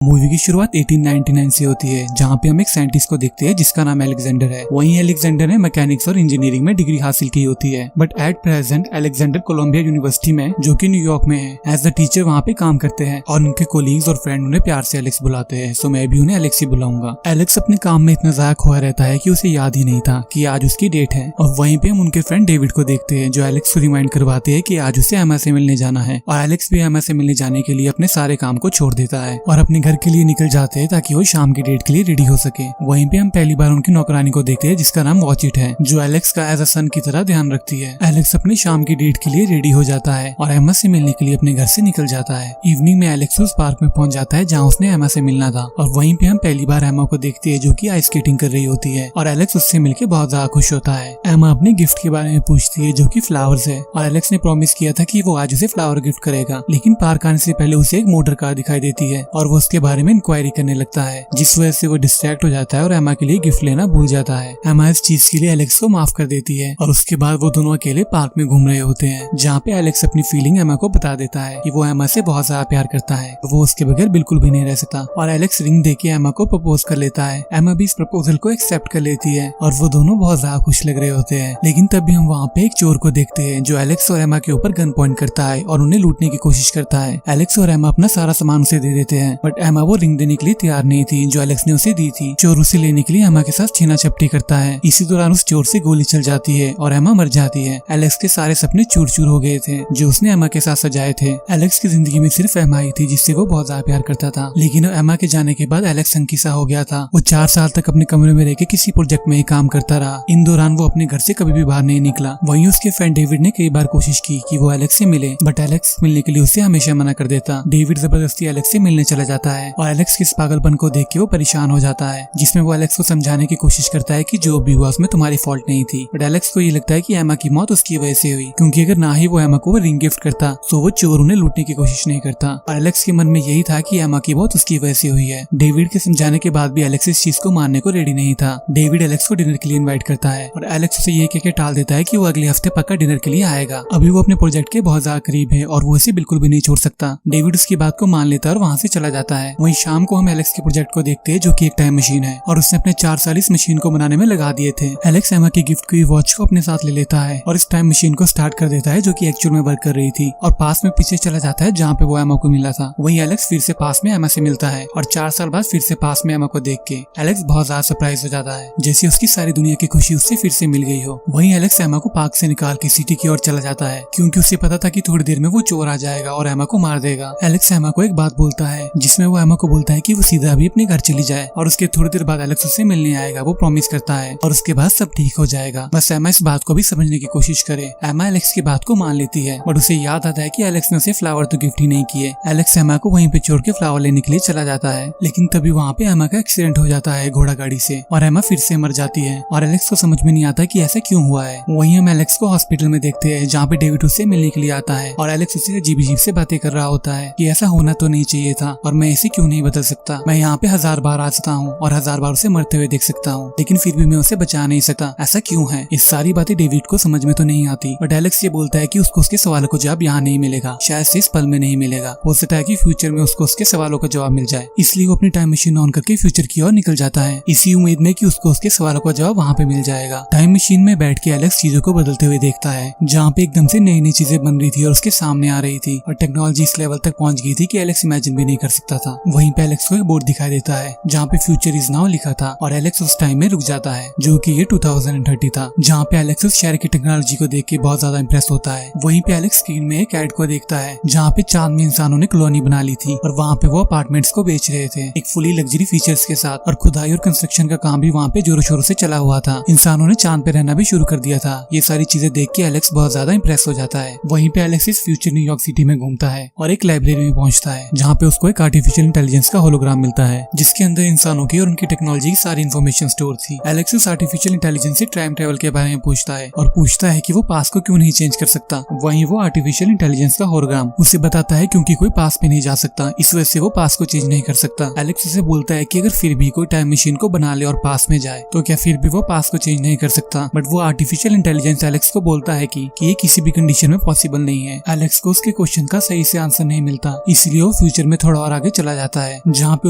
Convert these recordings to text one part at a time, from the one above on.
Movie की शुरुआत 1899 से होती है, जहाँ पे हम एक साइंटिस्ट को देखते हैं जिसका नाम अलेक्जेंडर है। वहीं अलेक्जेंडर ने मैकेनिक्स और इंजीनियरिंग में डिग्री हासिल की होती है, but at present Alexander Columbia University में, जो कि न्यूयॉर्क में है, एज द टीचर वहाँ पे काम करते हैं और उनके कोलीग्स और फ्रेंड उन्हें प्यार से एलेक्स बुलाते हैं। सो मैं भी उन्हें एलेक्स ही बुलाऊंगा। एलेक्स अपने काम में इतना ज्यादा खोया रहता है कि उसे याद ही नहीं था कि आज उसकी डेट है। और वहीं पे हम उनके फ्रेंड डेविड को देखते हैं, जो एलेक्स को रिमाइंड करवाते हैं कि आज उसे एमा से मिलने जाना है। और एलेक्स भी एमा से मिलने जाने के लिए अपने सारे काम को छोड़ देता है और अपने घर के लिए निकल जाते हैं ताकि वो शाम की डेट के लिए रेडी हो सके। वहीं पे हम पहली बार उनकी नौकरानी को देखते हैं जिसका नाम वॉचिट है, जो एलेक्स का एज अ सन की तरह ध्यान रखती है। एलेक्स अपनी शाम की डेट के लिए रेडी हो जाता है और एमा से मिलने के लिए अपने घर से निकल जाता है। इवनिंग में एलेक्स उस पार्क में पहुंच जाता है जहाँ उसने एमा से मिलना था। और वहीं पे हम पहली बार एमा को देखते हैं जो कि आइस स्केटिंग कर रही होती है और एलेक्स उससे मिलकर बहुत ज्यादा खुश होता है। एमा अपने गिफ्ट के बारे में पूछती है जो कि फ्लावर्स है, और एलेक्स ने प्रॉमिस किया था कि वो आज उसे फ्लावर गिफ्ट करेगा। लेकिन पार्क आने से पहले उसे एक मोटर कार दिखाई देती है और वो उसके बारे में इंक्वायरी करने लगता है, जिस वजह से वो डिस्ट्रैक्ट हो जाता है और एमा के लिए गिफ्ट लेना भूल जाता है। एमा इस चीज के लिए एलेक्स को माफ कर देती है और उसके बाद वो दोनों अकेले पार्क में घूम रहे होते हैं, जहाँ पे एलेक्स अपनी फीलिंग एमा को बता देता है कि वो एमा से बहुत ज्यादा प्यार करता है, वो उसके बगैर बिल्कुल भी नहीं रह सकता। और एलेक्स रिंग देके एमा को प्रपोज कर लेता है। एमा भी इस प्रपोजल को एक्सेप्ट कर लेती है और वो दोनों बहुत ज्यादा खुश लग रहे होते हैं। लेकिन तभी हम वहाँ पे एक चोर को देखते हैं जो एलेक्स और एमा के ऊपर गन पॉइंट करता है और उन्हें लूटने की कोशिश करता है। एलेक्स और एमा अपना सारा सामान उसे दे देते हैं, बट एमा वो रिंग देने के लिए तैयार नहीं थी जो एलेक्स ने उसे दी थी। चोर उसे लेने के लिए एमा के साथ छीना झपटी करता है। इसी दौरान उस चोर से गोली चल जाती है और एमा मर जाती है। एलेक्स के सारे सपने चूर चूर हो गए थे जो उसने एमा के साथ सजाए थे। एलेक्स की जिंदगी में सिर्फ एमा ही थी जिससे वो बहुत ज्यादा प्यार करता था। लेकिन एमा के जाने के बाद एलेक्स संकीसा हो गया था। वो 4 साल तक अपने कमरे में रहकर किसी प्रोजेक्ट में ही काम करता रहा। इन दौरान वो अपने घर से कभी भी बाहर नहीं निकला। वहीं उसके फ्रेंड डेविड ने कई बार कोशिश की कि वो एलेक्स से मिले, बट एलेक्स मिलने के लिए उसे हमेशा मना कर देता। डेविड जबरदस्ती एलेक्स से मिलने चला जाता है और एलेक्स के इस पागलपन को देख के वो परेशान हो जाता है, जिसमें वो एलेक्स को समझाने की कोशिश करता है कि जो भी हुआ उसमें तुम्हारी फॉल्ट नहीं थी। बट एलेक्स को ये लगता है कि एमा की मौत उसकी वजह से हुई, क्योंकि अगर ना ही वो एमा को रिंग गिफ्ट करता तो वो चोर उन्हें लूटने की कोशिश नहीं करता। और एलेक्स के मन में यही था कि एमा की मौत उसकी वजह से हुई है। डेविड के समझाने के बाद भी एलेक्स इस चीज को मानने को रेडी नहीं था। डेविड एलेक्स को डिनर के लिए इनवाइट करता है और एलेक्स उसे ये कह के टाल देता है कि वो अगले हफ्ते पक्का डिनर के लिए आएगा। अभी वो अपने प्रोजेक्ट के बहुत ज्यादा करीब है और वो इसे बिल्कुल भी नहीं छोड़ सकता। डेविड उसकी बात को मान लेता है और वहाँ से चला जाता है। वहीं शाम को हम एलेक्स के प्रोजेक्ट को देखते हैं जो कि एक टाइम मशीन है और उसने अपने 4 साल इस मशीन को बनाने में लगा दिए थे। एलेक्स एमा की गिफ्ट की वॉच को अपने साथ ले लेता है और इस टाइम मशीन को स्टार्ट कर देता है जो कि एक्चुअल में वर्क कर रही थी, और पास में पीछे चला जाता है जहाँ पे वो एमा को मिला था। वहीं एलेक्स फिर से पास में एमा से मिलता है और 4 साल बाद फिर से पास में एमा को देख के एलेक्स बहुत ज्यादा सरप्राइज हो जाता है, जैसे उसकी सारी दुनिया की खुशी उससे फिर से मिल गई हो। वहीं एलेक्स एमा को पार्क से निकाल के सिटी की ओर चला जाता है, क्योंकि उसे पता था कि थोड़ी देर में वो चोर आ जाएगा और एमा को मार देगा। एलेक्स एमा को एक बात बोलता है जिसमें वो एमा को बोलता है कि वो सीधा अभी अपने घर चली जाए, और उसके थोड़ी देर बाद एलेक्स उससे मिलने आएगा, वो प्रॉमिस करता है, और उसके बाद सब ठीक हो जाएगा। बस एमा इस बात को भी समझने की कोशिश करे। एमा एलेक्स की बात को मान लेती है, बट उसे याद आता है कि एलेक्स ने उसे फ्लावर तो गिफ्ट ही नहीं किए। एलेक्स एमा को वहीं पे छोड़ के फ्लावर लेने के लिए चला जाता है, लेकिन तभी वहाँ पे एमा का एक्सीडेंट हो जाता है घोड़ा गाड़ी से और एमा फिर से मर जाती है। और एलेक्स को समझ में नहीं आता कि ऐसा क्यों हुआ है। वहीं हम एलेक्स को हॉस्पिटल में देखते हैं जहाँ पे डेविड उससे मिलने के लिए आता है और एलेक्स उससे अजीब अजीब से बातें कर रहा होता है कि ऐसा होना तो नहीं चाहिए था और मैं इसे क्यों नहीं बदल सकता। मैं यहाँ पे 1000 बार आ सकता हूँ और 1000 बार उसे मरते हुए देख सकता हूँ, लेकिन फिर भी मैं उसे बचा नहीं सकता। ऐसा क्यों है? इस सारी बातें डेविड को समझ में तो नहीं आती, बट एलेक्स ये बोलता है कि उसको उसके सवालों का जवाब यहाँ नहीं मिलेगा, शायद से इस पल में नहीं मिलेगा। हो सकता है कि फ्यूचर में उसको उसके सवालों का जवाब मिल जाए। इसलिए वो अपनी टाइम मशीन ऑन करके फ्यूचर की ओर निकल जाता है, इसी उम्मीद में कि उसको उसके सवालों का जवाब वहाँ पे मिल जाएगा। टाइम मशीन में बैठ के एलेक्स चीजों को बदलते हुए देखता है, जहाँ पे एकदम से नई नई चीजें बन रही थी और उसके सामने आ रही थी, और टेक्नोलॉजी इस लेवल तक पहुंच गई थी कि एलेक्स इमेजिन भी नहीं कर सकता था। वहीं पे एलेक्स को एक बोर्ड दिखाई देता है जहाँ पे फ्यूचर इज नाउ लिखा था, और एलेक्स उस टाइम में रुक जाता है जो कि ये 2030 था, जहाँ पे एलेक्स उस शहर की टेक्नोलॉजी को देख के बहुत ज्यादा इंप्रेस होता है। वहीं पे एलेक्स स्क्रीन में एक एड को देखता है जहाँ पे चांद में इंसानों ने कॉलोनी बना ली थी और वहाँ पे वो अपार्टमेंट्स को बेच रहे थे एक फुली लग्जरी फीचर्स के साथ, और खुदाई और कंस्ट्रक्शन का काम भी वहाँ पे जोरों शोरों से चला हुआ था। इंसानों ने चांद पे रहना भी शुरू कर दिया था। ये सारी चीजें देख के एलेक्स बहुत ज्यादा इंप्रेस हो जाता है। वहीं पे एलेक्स इस फ्यूचर न्यूयॉर्क सिटी में घूमता है और एक लाइब्रेरी में पहुंचता है जहाँ पे उसको एक आर्टिफिशियल इंटेलिजेंस का होलोग्राम मिलता है, जिसके अंदर इंसानों की और उनकी टेक्नोलॉजी की सारी इन्फॉर्मेशन स्टोर थी। एलेक्स उस आर्टिफिशियल इंटेलिजेंस से टाइम ट्रेवल के बारे में पूछता है और पूछता है कि वो पास को क्यों नहीं चेंज कर सकता। वहीं वो आर्टिफिशियल इंटेलिजेंस का होलोग्राम उसे बताता है क्योंकि कोई पास में नहीं जा सकता, इस वजह से वो पास को चेंज नहीं कर सकता। एलेक्स उसे बोलता है कि अगर फिर भी कोई टाइम मशीन को बना ले और पास में जाए तो क्या फिर भी वो पास को चेंज नहीं कर सकता। बट वो आर्टिफिशियल इंटेलिजेंस एलेक्स को बोलता है कि ये किसी भी कंडीशन में पॉसिबल नहीं है। एलेक्स को उसके क्वेश्चन का सही से आंसर नहीं मिलता, इसलिए वो फ्यूचर में थोड़ा और आगे चला चला जाता है जहाँ पे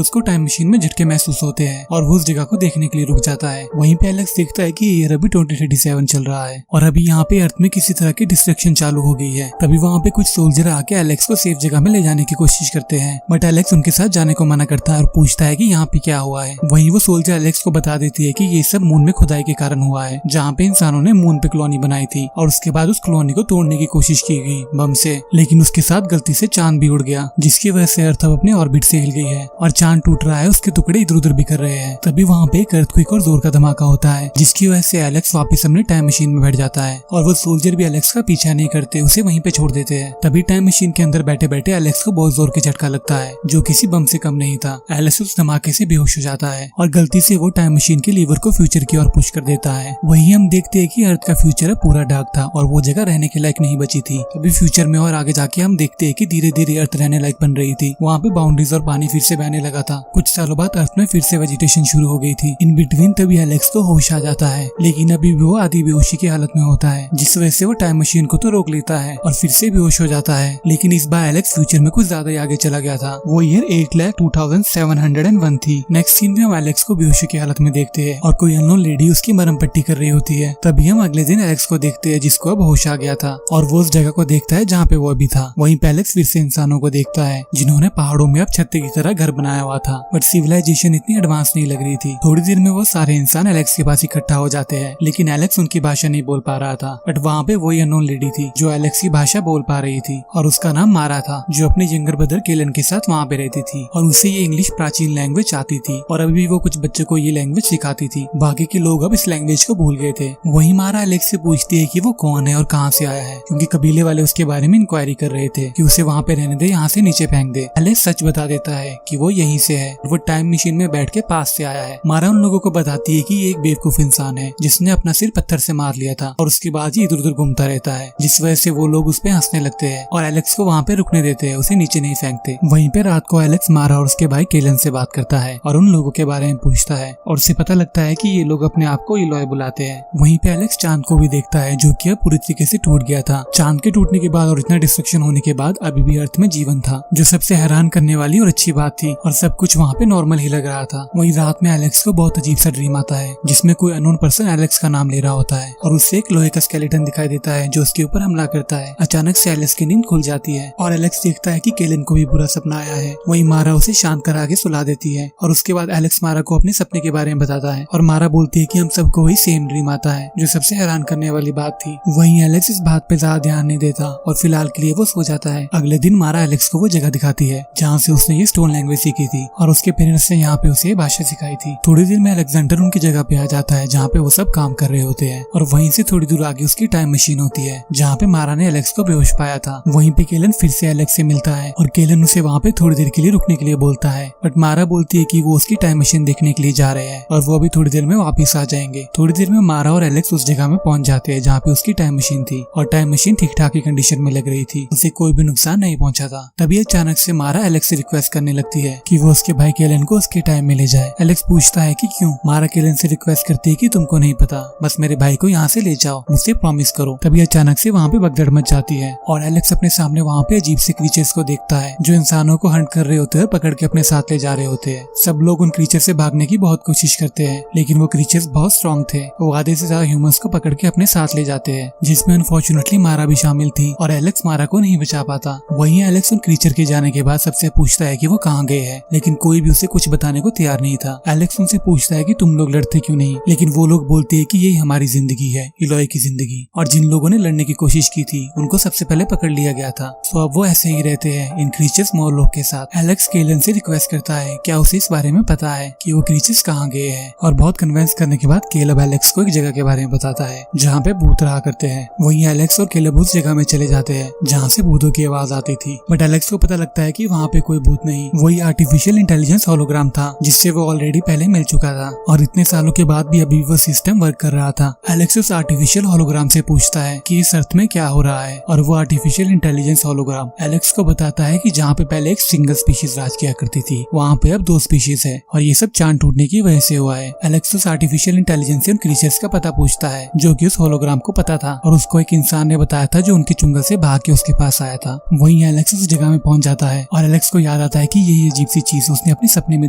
उसको टाइम मशीन में झटके महसूस होते हैं और वो उस जगह को देखने के लिए रुक जाता है। वहीं पे एलेक्स देखता है कि ईयर अभी 2037 चल रहा है और अभी यहाँ पे अर्थ में किसी तरह की डिस्ट्रक्शन चालू हो गई है। तभी वहाँ पे कुछ सोल्जर आके एलेक्स को सेफ जगह में ले जाने की कोशिश करते हैं, बट एलेक्स उनके साथ जाने को मना करता है और पूछता है कि यहाँ पे क्या हुआ है। वहीं वो सोल्जर एलेक्स को बता देती है कि ये सब मून में खुदाई के कारण हुआ है, जहाँ पे इंसानों ने मून पे कॉलोनी बनाई थी और उसके बाद उस कॉलोनी को तोड़ने की कोशिश की गई बम से, लेकिन उसके साथ गलती से चांद भी उड़ गया, जिसकी वजह से अर्थ अब अपने ऑर्बिट से हिल गई है और चांद टूट रहा है, उसके टुकड़े इधर उधर बिखर रहे हैं। तभी वहाँ पे एक अर्थक्वेक और जोर का धमाका होता है, जिसकी वजह से एलेक्स वापस अपने टाइम मशीन में बैठ जाता है और वो सोल्जर भी एलेक्स का पीछा नहीं करते, उसे वहीं पे छोड़ देते हैं। तभी टाइम मशीन के अंदर बैठे बैठे एलेक्स को बहुत जोर के झटका लगता है, जो किसी बम से कम नहीं था। एलेक्स उस धमाके से बेहोश हो जाता है और गलती से वो टाइम मशीन के लीवर को फ्यूचर की ओर पुश कर देता है। वहीं हम देखते हैं कि अर्थ का फ्यूचर पूरा डार्क था और वो जगह रहने के लायक नहीं बची थी। तभी फ्यूचर में और आगे जाके हम देखते हैं कि धीरे धीरे अर्थ रहने लायक बन रही थी। वहाँ पे बाउंड्रीज और पानी फिर से बहने लगा था। कुछ सालों बाद अर्थ में फिर से वेजिटेशन शुरू हो गई थी। इन बिटवीन तभी एलेक्स को होश आ जाता है, लेकिन अभी भी वो आधी बेहोशी की हालत में होता है, जिस वजह से वो टाइम मशीन को तो रोक लेता है और फिर से बेहोश हो जाता है। लेकिन इस बार एलेक्स फ्यूचर में कुछ ज्यादा ही आगे चला गया था। वो ईयर 8,02,701 थी। नेक्स्ट सीन में हम एलेक्स को बेहोशी की हालत में देखते हैं और कोई अननोन लेडी उसकी मरहम पट्टी कर रही होती है। तभी हम अगले दिन एलेक्स को देखते हैं, जिसको अब होश आ गया था और वो उस जगह को देखता है जहाँ पे वो अभी था। वहीं पे एलेक्स फिर से इंसानों को देखता है जिन्होंने पहाड़ों में अब छत्ते की तरह घर बनाया हुआ था, बट सिविलाइजेशन इतनी एडवांस नहीं लग रही थी। थोड़ी देर में वो सारे इंसान एलेक्स के पास इकट्ठा हो जाते हैं, लेकिन एलेक्स उनकी भाषा नहीं बोल पा रहा था। बट वहाँ पे वही अननोन लेडी थी जो एलेक्स की भाषा बोल पा रही थी और उसका नाम मारा था, जो अपने यंगर ब्रदर केलन के साथ वहाँ पे रहती थी और उसे ये इंग्लिश प्राचीन लैंग्वेज आती थी और अभी वो कुछ बच्चों को ये लैंग्वेज सिखाती थी। बाकी के लोग अब इस लैंग्वेज को भूल गए थे। वही मारा एलेक्स से पूछती है कि वो कौन है और कहाँ से आया है, क्योंकि कबीले वाले उसके बारे में इंक्वायरी कर रहे थे कि उसे वहाँ पे रहने दे, यहाँ से नीचे फेंक दे। एलेक्स सच बता देता है कि वो यहीं से है, वो टाइम मशीन में बैठ के पास से आया है। मारा उन लोगों को बताती है कि ये एक बेवकूफ इंसान है जिसने अपना सिर पत्थर से मार लिया था और उसके बाद ही इधर उधर घूमता रहता है, जिस वजह से वो लोग उस पे हंसने लगते हैं और एलेक्स को वहाँ पे रुकने देते हैं, उसे नीचे नहीं फेंकते। वहीं पे रात को एलेक्स मारा और उसके भाई केलन से बात करता है और उन लोगों के बारे में पूछता है और उसे पता लगता है कि ये लोग अपने आप को इलॉय बुलाते हैं। वहीं पे एलेक्स चांद को भी देखता है, जो कि अब पूरी तरीके से टूट गया था। चांद के टूटने के बाद और इतना डिस्ट्रक्शन होने के बाद अभी भी अर्थ में जीवन था, जो सबसे हैरान करने वाली और अच्छी बात थी और सब कुछ वहाँ पे नॉर्मल ही लग रहा था। वहीं रात में एलेक्स को बहुत अजीब सा ड्रीम आता है, जिसमें कोई अननोन पर्सन एलेक्स का नाम ले रहा होता है और उससे एक लोहे का स्केलेटन दिखाई देता है जो उसके ऊपर हमला करता है। अचानक से एलेक्स की नींद खुल जाती है और एलेक्स देखता है कि केलन को भी बुरा सपना आया है। वहीं मारा उसे शांत करा के सुला देती है और उसके बाद एलेक्स मारा को अपने सपने के बारे में बताता है और मारा बोलती है कि हम सबको वही सेम ड्रीम आता है, जो सबसे हैरान करने वाली बात थी। वहीं एलेक्स इस बात पे ज्यादा ध्यान नहीं देता और फिलहाल के लिए वो सो जाता है। अगले दिन मारा एलेक्स को वो जगह दिखाती है जहाँ से उसने ये स्टोन लैंग्वेज सीखी थी और उसके पेरेंट्स ने यहाँ पे उसे भाषा सिखाई थी। थोड़ी देर में अलेक्जेंडर उनकी जगह पे आ जाता है जहाँ पे वो सब काम कर रहे होते हैं और वहीं से थोड़ी दूर आगे उसकी टाइम मशीन होती है जहाँ पे मारा ने एलेक्स को बेहोश पाया था। वहीं पे केलन फिर से एलेक्स से मिलता है और केलन उसे वहाँ पे थोड़ी देर के लिए रुकने के लिए बोलता है, बट मारा बोलती है कि वो उसकी टाइम मशीन देखने के लिए जा रहे हैं और वो अभी थोड़ी देर में वापस आ जाएंगे। थोड़ी देर में मारा और एलेक्स उस जगह में पहुंच जाते हैं जहाँ पे उसकी टाइम मशीन थी और टाइम मशीन ठीक ठाक की कंडीशन में लग रही थी, उसे कोई भी नुकसान नहीं पहुंचा था। तभी अचानक से मारा एलेक्स से रिक्वेस्ट करने लगती है कि वो उसके भाई केलन को उसके टाइम में ले जाए। एलेक्स पूछता है कि क्यों। मारा केलन से रिक्वेस्ट करती है कि तुमको नहीं पता, बस मेरे भाई को यहाँ से ले जाओ, मुझसे प्रॉमिस करो। तभी अचानक से वहाँ पे भगदड़ मच जाती है और एलेक्स अपने सामने वहाँ पे अजीब से क्रीचर्स को देखता है जो इंसानों को हंट कर रहे होते हैं, पकड़ के अपने साथ ले जा रहे होते हैं। सब लोग उन क्रीचर से भागने की बहुत कोशिश करते हैं, लेकिन वो क्रीचर्स बहुत स्ट्रॉन्ग थे। वो आधे से ज्यादा ह्यूमंस को पकड़ के अपने साथ ले जाते हैं, जिसमें अनफॉर्चुनेटली मारा भी शामिल थी और एलेक्स मारा को नहीं बचा पाता। वहीं एलेक्स उन क्रीचर के जाने के बाद सबसे पूछता है कि वो कहाँ गए हैं, लेकिन कोई भी उसे कुछ बताने को तैयार नहीं था। एलेक्स उनसे पूछता है कि तुम लोग लड़ते क्यों नहीं, लेकिन वो लोग बोलते हैं कि यही हमारी जिंदगी है, इलॉय की जिंदगी, और जिन लोगों ने लड़ने की कोशिश की थी उनको सबसे पहले पकड़ लिया गया था। तो अब वो ऐसे ही रहते हैं इन क्रीचर्स मोर लोग के साथ। एलेक्स केलन से रिक्वेस्ट करता है क्या उसे इस बारे में पता है कि वो क्रीचर्स कहाँ गए हैं, और बहुत कन्विंस करने के बाद केलब एलेक्स को एक जगह के बारे में बताता है जहाँ पे भूत रहा करते हैं। वहीं एलेक्स और केलब उस जगह में चले जाते हैं जहाँ से भूतों की आवाज आती थी, बट एलेक्स को पता लगता है कि वहाँ पे कोई भूत नहीं, वही आर्टिफिशियल इंटेलिजेंस होलोग्राम था जिससे वो ऑलरेडी पहले मिल चुका था और इतने सालों के बाद भी अभी वो सिस्टम वर्क कर रहा था। एलेक्स उस आर्टिफिशियल होलोग्राम से पूछता है कि इस अर्थ में क्या हो रहा है, और वो आर्टिफिशियल इंटेलिजेंस होलोग्राम एलेक्स को बताता है कि जहाँ पे पहले एक सिंगल स्पीशीज राज किया करती थी वहाँ पे अब 2 स्पीशीज है और ये सब चांद टूटने की वजह से हुआ है। एलेक्स उस आर्टिफिशियल इंटेलिजेंस से उन क्रीचर्स का पता पूछता है जो कि उस होलोग्राम को पता था और उसको एक इंसान ने बताया था जो उनके चुंगल से भाग के उसके पास आया था। वहीं एलेक्स उस जगह में पहुंच जाता है और एलेक्स को याद बताता है कि यही अजीब सी चीज उसने अपने सपने में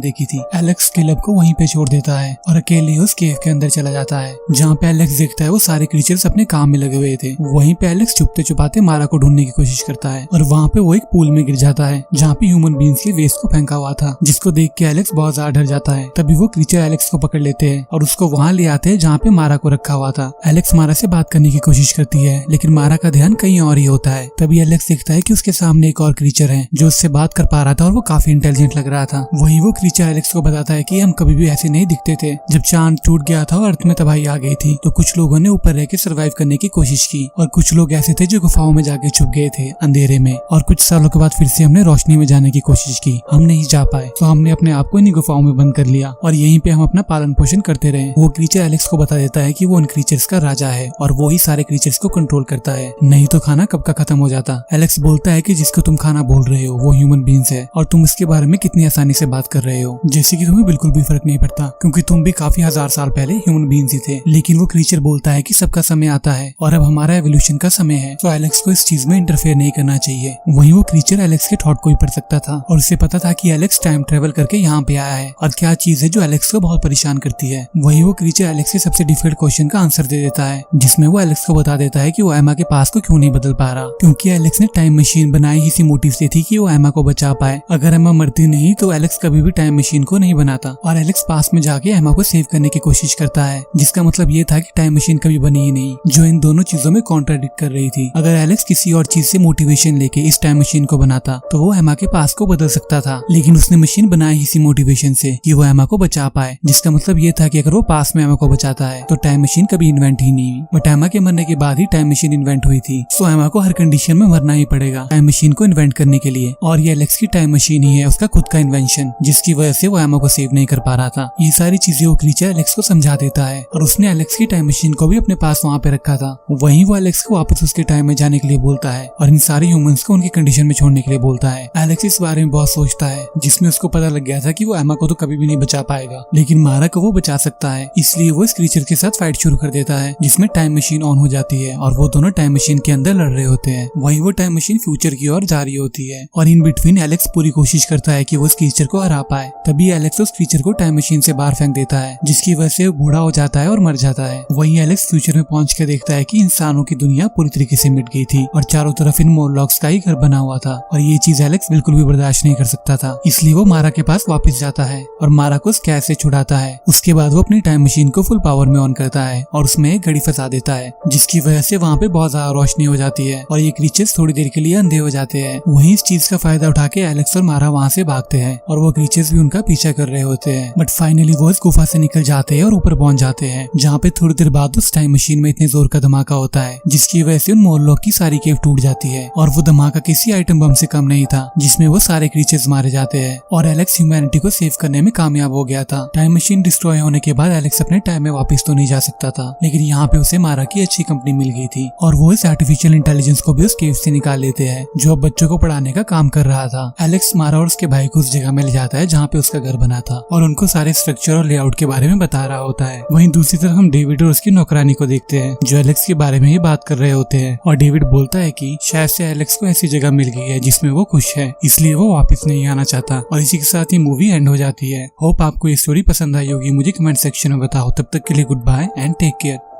देखी थी। एलेक्स केलब को वहीं पे छोड़ देता है और अकेले उस केव के अंदर चला जाता है, जहाँ पे एलेक्स देखता है वो सारे क्रीचर्स अपने काम में लगे हुए थे। वहीं पे एलेक्स छुपते छुपाते मारा को ढूंढने की कोशिश करता है और वहाँ पे वो एक पूल में गिर जाता है, जहाँ पे ह्यूमन बींग्स के वेस्ट को फेंका हुआ था, जिसको देख के एलेक्स बहुत ज्यादा डर जाता है। तभी वो क्रीचर एलेक्स को पकड़ लेते हैं और उसको वहाँ ले आते हैं जहाँ पे मारा को रखा हुआ था। एलेक्स मारा से बात करने की कोशिश करती है, लेकिन मारा का ध्यान कहीं और ही होता है। तभी एलेक्स देखता है कि उसके सामने एक और क्रीचर है जो उससे बात कर पा रहा था और वो काफी इंटेलिजेंट लग रहा था। वहीं वो क्रीचर एलेक्स को बताता है कि हम कभी भी ऐसे नहीं दिखते थे। जब चांद टूट गया था और अर्थ में तबाही आ गई थी तो कुछ लोगों ने ऊपर रह के सर्वाइव करने की कोशिश की और कुछ लोग ऐसे थे जो गुफाओं में जाके छुप गए थे अंधेरे में, और कुछ सालों के बाद फिर से हमने रोशनी में जाने की कोशिश की, हम नहीं जा पाए तो हमने अपने आप को इन्हीं गुफाओं में बंद कर लिया और यहीं पे हम अपना पालन पोषण करते रहे। वो क्रीचर एलेक्स को बता देता है कि वो उन क्रीचर्स का राजा है और वो ही सारे क्रीचर्स को कंट्रोल करता है, नहीं तो खाना कब का खत्म हो जाता। एलेक्स बोलता है कि जिसको तुम खाना बोल रहे हो वो ह्यूमन बींग्स है और तुम इसके बारे में कितनी आसानी से बात कर रहे हो, जैसे कि तुम्हें बिल्कुल भी फर्क नहीं पड़ता क्योंकि तुम भी काफी हजार साल पहले ह्यूमन बींग्स ही थे। लेकिन वो क्रीचर बोलता है कि सबका समय आता है और अब हमारा एवोल्यूशन का समय है, तो एलेक्स को इस चीज में इंटरफेयर नहीं करना चाहिए। वहीं वो क्रीचर एलेक्स के थॉट को ही पढ़ सकता था और उसे पता था कि एलेक्स टाइम ट्रेवल करके यहाँ पे आया है और क्या चीज है जो एलेक्स को बहुत परेशान करती है। वहीं वो क्रीचर एलेक्स के सबसे डिफिकल्ट क्वेश्चन का आंसर दे देता है, जिसमें वो एलेक्स को बता देता है कि वो एमा के पास को क्यों नहीं बदल पा रहा, क्योंकि एलेक्स ने टाइम मशीन बनाई ही इसी मोटिव से थी कि वो एमा को बचा पाए। अगर एमा मरती नहीं तो एलेक्स कभी भी टाइम मशीन को नहीं बनाता और एलेक्स पास में जाके एमा को सेव करने की कोशिश करता है, जिसका मतलब ये था कि टाइम मशीन कभी बनी ही नहीं, जो इन दोनों चीजों में कॉन्ट्राडिक्ट कर रही थी। अगर एलेक्स किसी और चीज से मोटिवेशन लेके इस टाइम मशीन को बनाता तो वो एमा के पास को बदल सकता था, लेकिन उसने मशीन बनाई इसी मोटिवेशन से कि वो एमा को बचा पाए, जिसका मतलब ये था कि अगर वो पास में एमा को बचाता है तो टाइम मशीन कभी इन्वेंट ही नहीं हुई। बट एमा के मरने के बाद ही टाइम मशीन इन्वेंट हुई थी, सो एमा को हर कंडीशन में मरना ही पड़ेगा टाइम मशीन को इन्वेंट करने के लिए, और ये एलेक्स की टाइम मशीन ही है उसका खुद का इन्वेंशन, जिसकी वजह से वो एमा को सेव नहीं कर पा रहा था। ये सारी चीजें वो क्रीचर एलेक्स को समझा देता है और उसने एलेक्स की टाइम मशीन को भी अपने पास वहाँ पे रखा था। वहीं वो एलेक्स को वापस उसके टाइम में जाने के लिए बोलता है और इन सारे ह्यूमंस को उनकी कंडीशन में छोड़ने के लिए बोलता है। एलेक्स इस बारे में बहुत सोचता है, जिसमें उसको पता लग गया था कि वो एमा को तो कभी भी नहीं बचा पाएगा, लेकिन मारा को वो बचा सकता है। इसलिए वो इस क्रीचर के साथ फाइट शुरू कर देता है, जिसमें टाइम मशीन ऑन हो जाती है और वो दोनों टाइम मशीन के अंदर लड़ रहे होते हैं। वहीं वो टाइम मशीन फ्यूचर की ओर जा रही होती है और इन बिटवीन एलेक्स पूरी कोशिश करता है कि वो उस क्रीचर को हरा पाए। तभी एलेक्स उस क्रीचर को टाइम मशीन से बाहर फेंक देता है, जिसकी वजह से वो बूढ़ा हो जाता है और मर जाता है। वहीं एलेक्स फ्यूचर में पहुंच कर देखता है कि इंसानों की दुनिया पूरी तरीके से मिट गई थी और चारों तरफ इन मोरलॉक्स का ही घर बना हुआ था, और ये चीज एलेक्स बिल्कुल भी बर्दाश्त नहीं कर सकता था। इसलिए वो मारा के पास वापस जाता है और मारा को उस कैद से छुड़ाता है। उसके बाद वो अपनी टाइम मशीन को फुल पावर में ऑन करता है और उसमें एक घड़ी फंसा देता है, जिसकी वजह से वहाँ पे बहुत ज्यादा रोशनी हो जाती है और ये क्रीचर्स थोड़ी देर के लिए अंधे हो जाते हैं। वहीं इस चीज का फायदा उठा के एलेक्स और मारा वहाँ से भागते हैं और वो क्रीचर्स भी उनका पीछा कर रहे होते हैं। बट फाइनली वो इस गुफा से निकल जाते हैं और ऊपर पहुंच जाते हैं, जहाँ पे थोड़ी देर बाद उस टाइम मशीन में इतने जोर का धमाका होता है जिसकी वजह से उन मोरलॉक की सारी केव टूट जाती है, और वो धमाका किसी आइटम बम से कम नहीं था, जिसमें वो सारे क्रीचर्स मारे जाते हैं और एलेक्स ह्यूमैनिटी को सेव करने में कामयाब हो गया था। टाइम मशीन डिस्ट्रॉय होने के बाद एलेक्स अपने टाइम में वापस तो नहीं जा सकता था, लेकिन यहाँ पे उसे मारा की अच्छी कंपनी मिल गई थी और वो इस आर्टिफिशियल इंटेलिजेंस को भी उस केव से निकाल लेते हैं जो अब बच्चों को पढ़ाने का काम कर रहा था। एलेक्स मारा और उसके भाई को उस जगह में ले जाता है जहाँ पे उसका घर बना था और उनको सारे स्ट्रक्चर और लेआउट के बारे में बता रहा होता है। वहीं दूसरी तरफ हम डेविड और उसकी नौकरानी को देखते हैं जो एलेक्स के बारे में ही बात कर रहे होते हैं, और डेविड बोलता है कि शायद से एलेक्स को ऐसी जगह मिल गई है जिसमें वो खुश है, इसलिए वो वापस नहीं आना चाहता। और इसी के साथ ही मूवी एंड हो जाती है। होप आपको ये स्टोरी पसंद आई होगी, मुझे कमेंट सेक्शन में बताओ। तब तक के लिए good bye and take care.